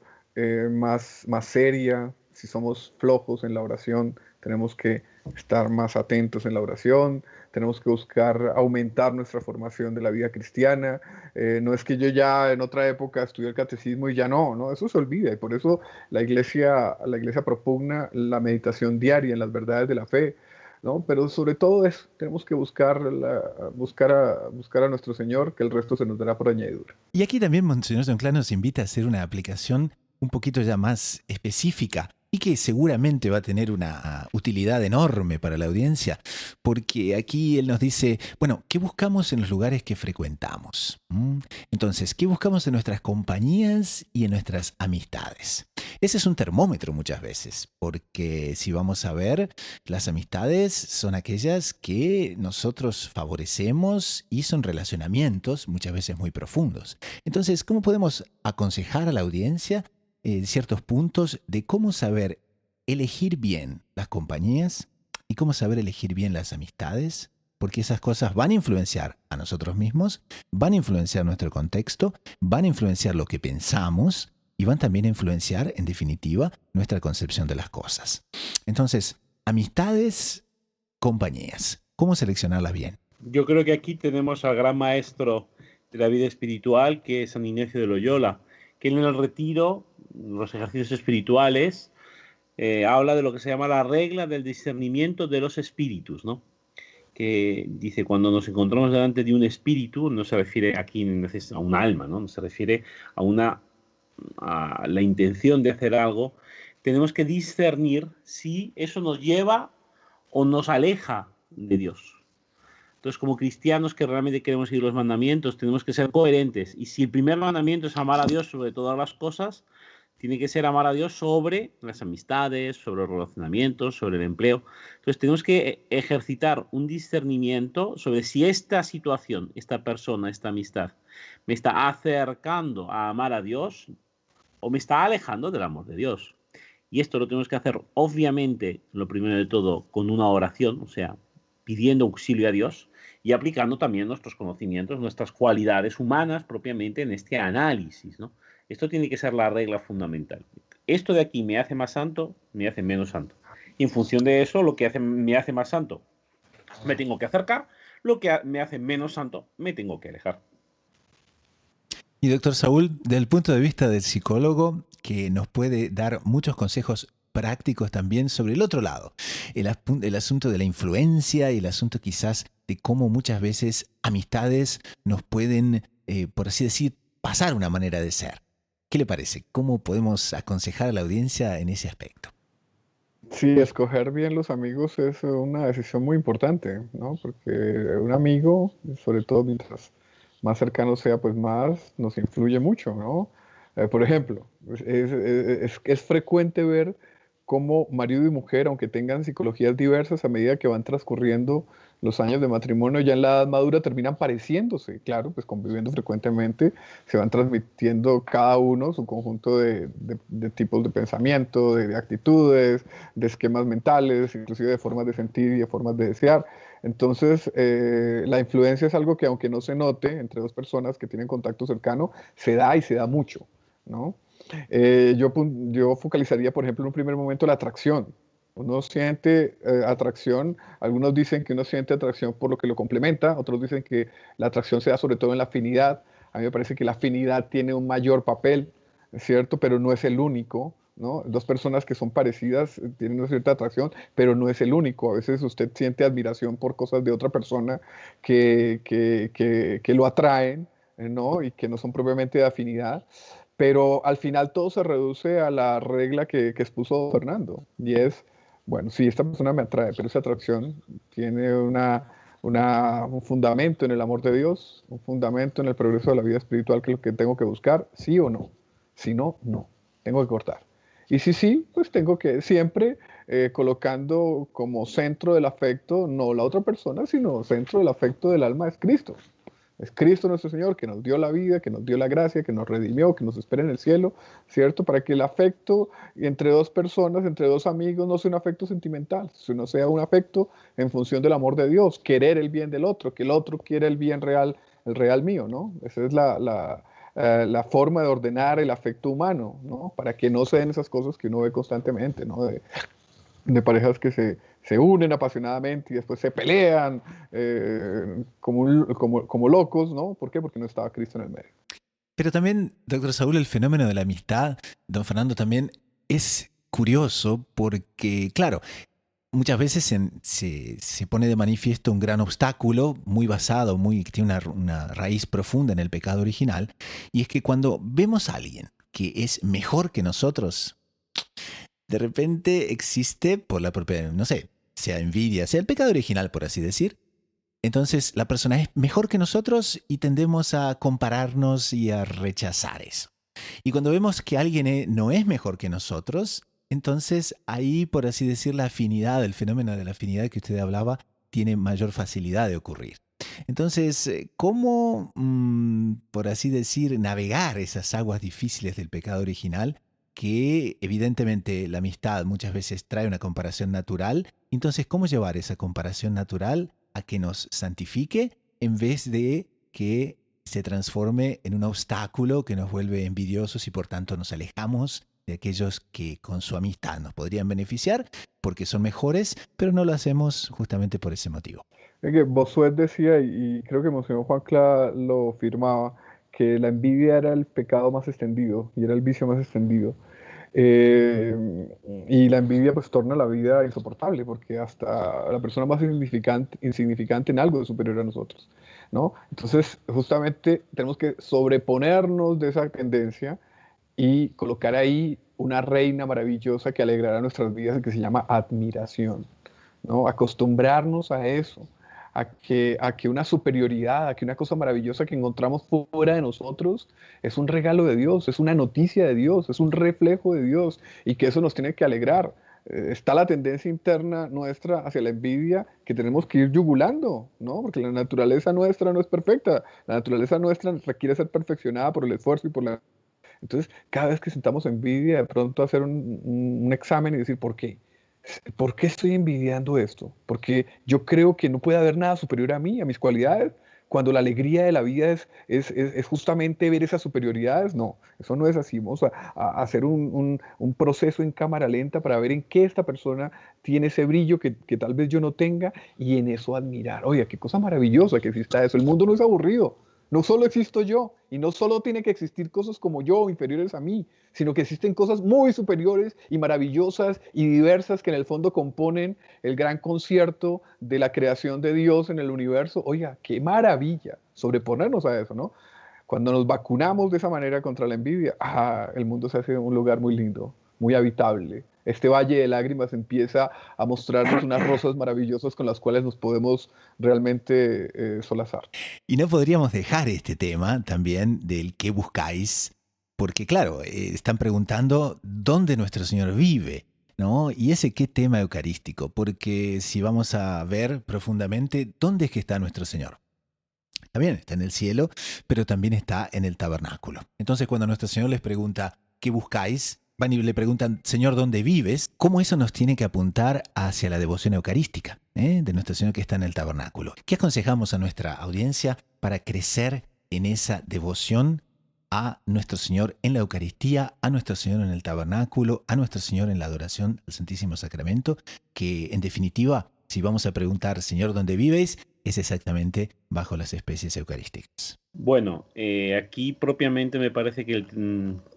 más seria. Si somos flojos en la oración, tenemos que estar más atentos en la oración, tenemos que buscar aumentar nuestra formación de la vida cristiana. No es que yo ya en otra época estudié el catecismo y ya no, eso se olvida, y por eso la iglesia propugna la meditación diaria en las verdades de la fe, ¿no? Pero sobre todo eso, tenemos que buscar a nuestro Señor, que el resto se nos dará por añadidura. Y aquí también Monseñor John nos invita a hacer una aplicación un poquito ya más específica y que seguramente va a tener una utilidad enorme para la audiencia, porque aquí él nos dice, bueno, ¿qué buscamos en los lugares que frecuentamos? Entonces, ¿qué buscamos en nuestras compañías y en nuestras amistades? Ese es un termómetro muchas veces, porque si vamos a ver, las amistades son aquellas que nosotros favorecemos y son relacionamientos muchas veces muy profundos. Entonces, ¿cómo podemos aconsejar a la audiencia ciertos puntos de cómo saber elegir bien las compañías y cómo saber elegir bien las amistades? Porque esas cosas van a influenciar a nosotros mismos, van a influenciar nuestro contexto, van a influenciar lo que pensamos y van también a influenciar, en definitiva, nuestra concepción de las cosas. Entonces, amistades, compañías, ¿cómo seleccionarlas bien? Yo creo que aquí tenemos al gran maestro de la vida espiritual, que es San Ignacio de Loyola, que en el retiro, los ejercicios espirituales, habla de lo que se llama la regla del discernimiento de los espíritus, ¿no? Que dice, cuando nos encontramos delante de un espíritu, no se refiere aquí a un alma, ¿no? No se refiere a la intención de hacer algo, tenemos que discernir si eso nos lleva o nos aleja de Dios. Entonces, como cristianos que realmente queremos seguir los mandamientos, tenemos que ser coherentes. Y si el primer mandamiento es amar a Dios sobre todas las cosas, tiene que ser amar a Dios sobre las amistades, sobre los relacionamientos, sobre el empleo. Entonces, tenemos que ejercitar un discernimiento sobre si esta situación, esta persona, esta amistad, me está acercando a amar a Dios o me está alejando del amor de Dios. Y esto lo tenemos que hacer, obviamente, lo primero de todo, con una oración, o sea, pidiendo auxilio a Dios y aplicando también nuestros conocimientos, nuestras cualidades humanas propiamente en este análisis, ¿no? Esto tiene que ser la regla fundamental. Esto de aquí me hace más santo, me hace menos santo. Y en función de eso, lo que me hace más santo, me tengo que acercar, lo que me hace menos santo, me tengo que alejar. Y doctor Saúl, desde el punto de vista del psicólogo, que nos puede dar muchos consejos prácticos también sobre el otro lado, el asunto de la influencia y el asunto quizás de cómo muchas veces amistades nos pueden, por así decir, pasar una manera de ser. ¿Qué le parece? ¿Cómo podemos aconsejar a la audiencia en ese aspecto? Sí, escoger bien los amigos es una decisión muy importante, ¿no? Porque un amigo, sobre todo mientras más cercano sea, pues más nos influye mucho, ¿no? Por ejemplo, es frecuente ver cómo marido y mujer, aunque tengan psicologías diversas, a medida que van transcurriendo los años de matrimonio, ya en la edad madura terminan pareciéndose, claro, pues conviviendo frecuentemente, se van transmitiendo cada uno su conjunto de tipos de pensamiento, de actitudes, de esquemas mentales, inclusive de formas de sentir y de formas de desear. Entonces, la influencia es algo que aunque no se note entre dos personas que tienen contacto cercano, se da y se da mucho, ¿no? Yo focalizaría, por ejemplo, en un primer momento la atracción. Uno siente atracción, algunos dicen que uno siente atracción por lo que lo complementa, otros dicen que la atracción se da sobre todo en la afinidad. A mí me parece que la afinidad tiene un mayor papel, ¿cierto? Pero no es el único, ¿no? Dos personas que son parecidas tienen una cierta atracción, pero no es el único. A veces usted siente admiración por cosas de otra persona que lo atraen, ¿no? Y que no son propiamente de afinidad. Pero al final todo se reduce a la regla que expuso Fernando, y es, bueno, sí, esta persona me atrae, pero esa atracción tiene un fundamento en el amor de Dios, un fundamento en el progreso de la vida espiritual, que es lo que tengo que buscar, sí o no. Si no, no, tengo que cortar. Y si sí, pues tengo que siempre colocando como centro del afecto, no la otra persona, sino centro del afecto del alma es Cristo. Es Cristo nuestro Señor, que nos dio la vida, que nos dio la gracia, que nos redimió, que nos espera en el cielo, ¿cierto? Para que el afecto entre dos personas, entre dos amigos, no sea un afecto sentimental, sino sea un afecto en función del amor de Dios, querer el bien del otro, que el otro quiera el bien real, el real mío, ¿no? Esa es la forma de ordenar el afecto humano, ¿no? Para que no se den esas cosas que uno ve constantemente, ¿no? De parejas que se se unen apasionadamente y después se pelean como locos, ¿no? ¿Por qué? Porque no estaba Cristo en el medio. Pero también, doctor Saúl, el fenómeno de la amistad, don Fernando, también es curioso porque, claro, muchas veces se pone de manifiesto un gran obstáculo muy basado, que tiene una raíz profunda en el pecado original, y es que cuando vemos a alguien que es mejor que nosotros, de repente existe por la propia, no sé, sea envidia, sea el pecado original, por así decir. Entonces la persona es mejor que nosotros y tendemos a compararnos y a rechazar eso. Y cuando vemos que alguien no es mejor que nosotros, entonces ahí, por así decir, la afinidad, el fenómeno de la afinidad que usted hablaba, tiene mayor facilidad de ocurrir. Entonces, ¿cómo, por así decir, navegar esas aguas difíciles del pecado original? Que evidentemente la amistad muchas veces trae una comparación natural. Entonces, ¿cómo llevar esa comparación natural a que nos santifique en vez de que se transforme en un obstáculo que nos vuelve envidiosos y por tanto nos alejamos de aquellos que con su amistad nos podrían beneficiar porque son mejores, pero no lo hacemos justamente por ese motivo? Es que Bossuet decía, y creo que Monseñor Juan Cla lo firmaba, que la envidia era el pecado más extendido y era el vicio más extendido. Y la envidia pues torna la vida insoportable porque hasta la persona más insignificante en algo es superior a nosotros, ¿no? Entonces justamente tenemos que sobreponernos de esa tendencia y colocar ahí una reina maravillosa que alegrará nuestras vidas, que se llama admiración, ¿no? Acostumbrarnos a eso, a que una superioridad, a que una cosa maravillosa que encontramos fuera de nosotros es un regalo de Dios, es una noticia de Dios, es un reflejo de Dios y que eso nos tiene que alegrar. Está la tendencia interna nuestra hacia la envidia que tenemos que ir yugulando, ¿no? Porque la naturaleza nuestra no es perfecta, la naturaleza nuestra requiere ser perfeccionada por el esfuerzo y por la... Entonces, cada vez que sentamos envidia, de pronto hacer un examen y decir, ¿por qué? ¿Por qué estoy envidiando esto? Porque yo creo que no puede haber nada superior a mí, a mis cualidades, cuando la alegría de la vida es justamente ver esas superioridades. No, eso no es así. Vamos a hacer un proceso en cámara lenta para ver en qué esta persona tiene ese brillo que tal vez yo no tenga y en eso admirar. Oye, qué cosa maravillosa que exista eso. El mundo no es aburrido. No solo existo yo, y no solo tiene que existir cosas como yo, inferiores a mí, sino que existen cosas muy superiores y maravillosas y diversas que en el fondo componen el gran concierto de la creación de Dios en el universo. Oiga, qué maravilla sobreponernos a eso, ¿no? Cuando nos vacunamos de esa manera contra la envidia, el mundo se hace un lugar muy lindo, muy habitable. Este valle de lágrimas empieza a mostrarnos unas rosas maravillosas con las cuales nos podemos realmente solazar. Y no podríamos dejar este tema también del qué buscáis, porque claro, están preguntando dónde nuestro Señor vive, ¿no? Y ese qué tema eucarístico, porque si vamos a ver profundamente, ¿dónde es que está nuestro Señor? Está bien, está en el cielo, pero también está en el tabernáculo. Entonces, cuando nuestro Señor les pregunta, ¿qué buscáis? Van y le preguntan, Señor, ¿dónde vives? ¿Cómo eso nos tiene que apuntar hacia la devoción eucarística de nuestro Señor que está en el tabernáculo? ¿Qué aconsejamos a nuestra audiencia para crecer en esa devoción a nuestro Señor en la Eucaristía, a nuestro Señor en el tabernáculo, a nuestro Señor en la adoración al Santísimo Sacramento? Que en definitiva, si vamos a preguntar, Señor, ¿dónde vives? Es exactamente bajo las especies eucarísticas. Bueno, aquí propiamente me parece que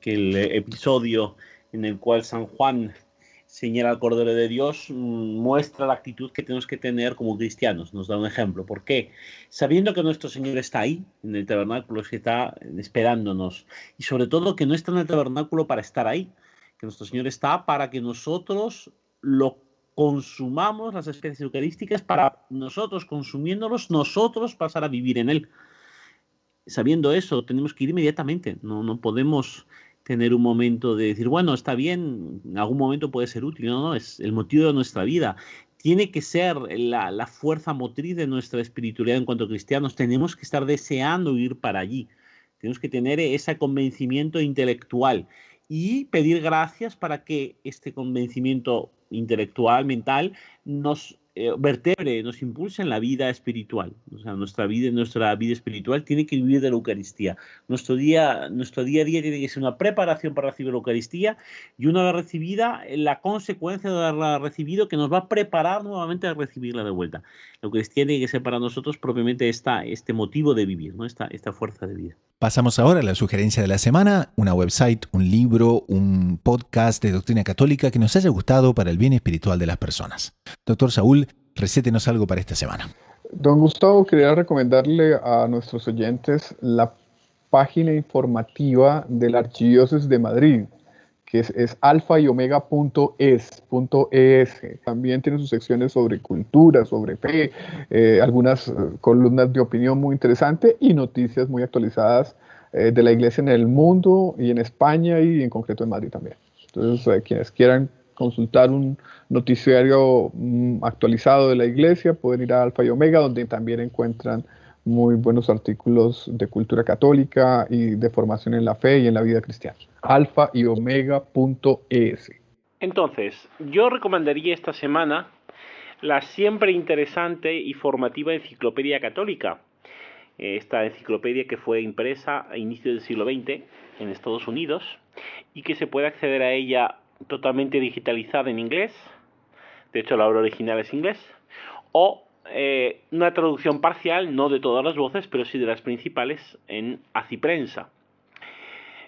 el episodio en el cual San Juan señala al Cordero de Dios muestra la actitud que tenemos que tener como cristianos. Nos da un ejemplo. ¿Por qué? Sabiendo que nuestro Señor está ahí, en el tabernáculo, que está esperándonos. Y sobre todo que no está en el tabernáculo para estar ahí. Que nuestro Señor está para que nosotros lo consumamos, las especies eucarísticas, para nosotros, consumiéndolos, nosotros pasar a vivir en Él. Sabiendo eso, tenemos que ir inmediatamente. No podemos tener un momento de decir, bueno, está bien, en algún momento puede ser útil. No, es el motivo de nuestra vida. Tiene que ser la fuerza motriz de nuestra espiritualidad en cuanto a cristianos. Tenemos que estar deseando ir para allí. Tenemos que tener ese convencimiento intelectual y pedir gracias para que este convencimiento intelectual, mental, nos vertebre, nos impulse en la vida espiritual. O sea, nuestra vida espiritual tiene que vivir de la Eucaristía. Nuestro día a día tiene que ser una preparación para recibir la Eucaristía, y una vez recibida, la consecuencia de haberla recibido, que nos va a preparar nuevamente a recibirla de vuelta. La Eucaristía tiene que ser para nosotros propiamente este motivo de vivir, ¿no? Esta fuerza de vida. Pasamos ahora a la sugerencia de la semana, una website, un libro, un podcast de doctrina católica que nos haya gustado para el bien espiritual de las personas. Doctor Saúl, recétenos algo para esta semana. Don Gustavo, quería recomendarle a nuestros oyentes la página informativa de la Archidiócesis de Madrid, que es alfayomega.es. También tiene sus secciones sobre cultura, sobre fe, algunas columnas de opinión muy interesantes y noticias muy actualizadas de la Iglesia en el mundo y en España, y en concreto en Madrid también. Entonces, quienes quieran consultar un noticiario actualizado de la Iglesia pueden ir a Alfa y Omega, donde también encuentran muy buenos artículos de cultura católica y de formación en la fe y en la vida cristiana. alfayomega.es. Entonces, yo recomendaría esta semana la siempre interesante y formativa Enciclopedia Católica. Esta enciclopedia que fue impresa a inicios del siglo XX en Estados Unidos y que se puede acceder a ella totalmente digitalizada en inglés. De hecho, la obra original es inglés. O una traducción parcial, no de todas las voces, pero sí de las principales, en aciprensa.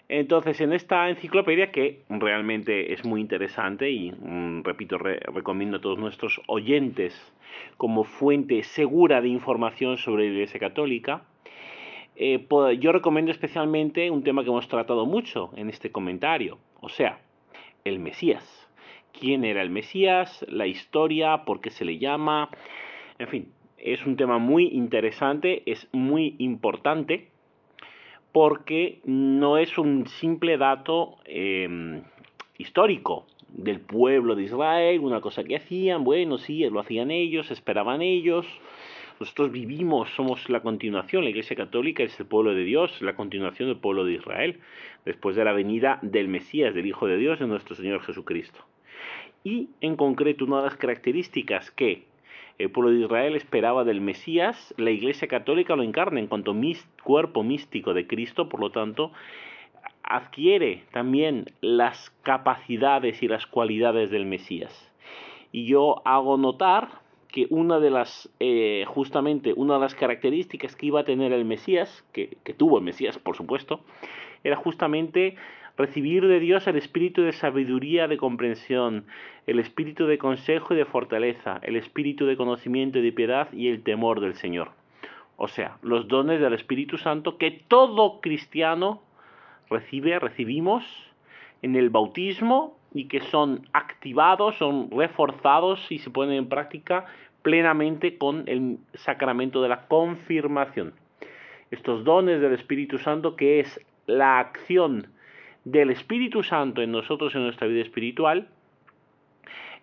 Entonces, en esta enciclopedia, que realmente es muy interesante y, repito, recomiendo a todos nuestros oyentes como fuente segura de información sobre la Iglesia Católica, yo recomiendo especialmente un tema que hemos tratado mucho en este comentario, o sea, el Mesías. ¿Quién era el Mesías? La historia, por qué se le llama. En fin, es un tema muy interesante, es muy importante, porque no es un simple dato histórico del pueblo de Israel, una cosa que hacían, bueno, sí, lo hacían ellos, esperaban ellos. Nosotros vivimos, somos la continuación, la Iglesia Católica es el pueblo de Dios, la continuación del pueblo de Israel, después de la venida del Mesías, del Hijo de Dios, de nuestro Señor Jesucristo. Y en concreto, una de las características que el pueblo de Israel esperaba del Mesías, la Iglesia Católica lo encarna en cuanto cuerpo místico de Cristo, por lo tanto, adquiere también las capacidades y las cualidades del Mesías. Y yo hago notar que justamente una de las características que iba a tener el Mesías, que tuvo el Mesías, por supuesto, era justamente recibir de Dios el espíritu de sabiduría, de comprensión, el espíritu de consejo y de fortaleza, el espíritu de conocimiento y de piedad y el temor del Señor. O sea, los dones del Espíritu Santo que todo cristiano recibimos en el bautismo y que son activados, son reforzados y se ponen en práctica plenamente con el sacramento de la confirmación. Estos dones del Espíritu Santo, que es la acción del Espíritu Santo en nosotros, en nuestra vida espiritual,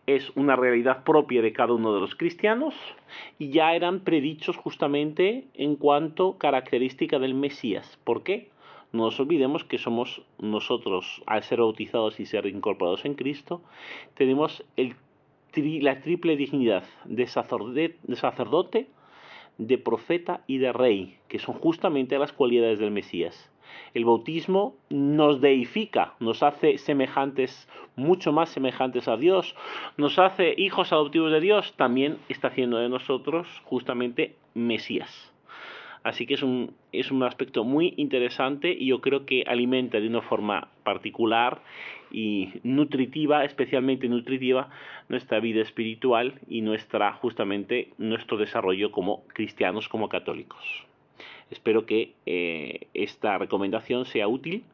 es una realidad propia de cada uno de los cristianos y ya eran predichos justamente en cuanto característica del Mesías. ¿Por qué? No nos olvidemos que somos nosotros, al ser bautizados y ser incorporados en Cristo, tenemos la triple dignidad de sacerdote, de profeta y de rey, que son justamente las cualidades del Mesías. El bautismo nos deifica, nos hace semejantes, mucho más semejantes a Dios, nos hace hijos adoptivos de Dios, también está haciendo de nosotros justamente Mesías. Así que es un aspecto muy interesante y yo creo que alimenta de una forma particular y nutritiva, especialmente nutritiva, nuestra vida espiritual y justamente nuestro desarrollo como cristianos, como católicos. Espero que esta recomendación sea útil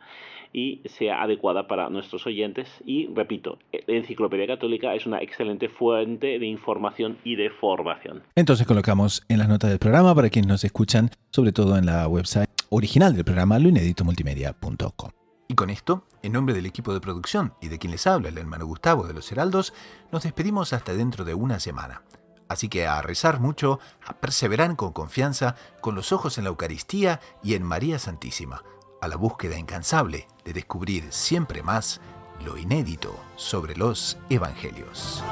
y sea adecuada para nuestros oyentes. Y repito, la Enciclopedia Católica es una excelente fuente de información y de formación. Entonces colocamos en las notas del programa para quienes nos escuchan, sobre todo en la website original del programa, loineditomultimedia.com. Y con esto, en nombre del equipo de producción y de quien les habla, el hermano Gustavo de los Heraldos, nos despedimos hasta dentro de una semana. Así que a rezar mucho, a perseverar con confianza, con los ojos en la Eucaristía y en María Santísima, a la búsqueda incansable de descubrir siempre más lo inédito sobre los Evangelios.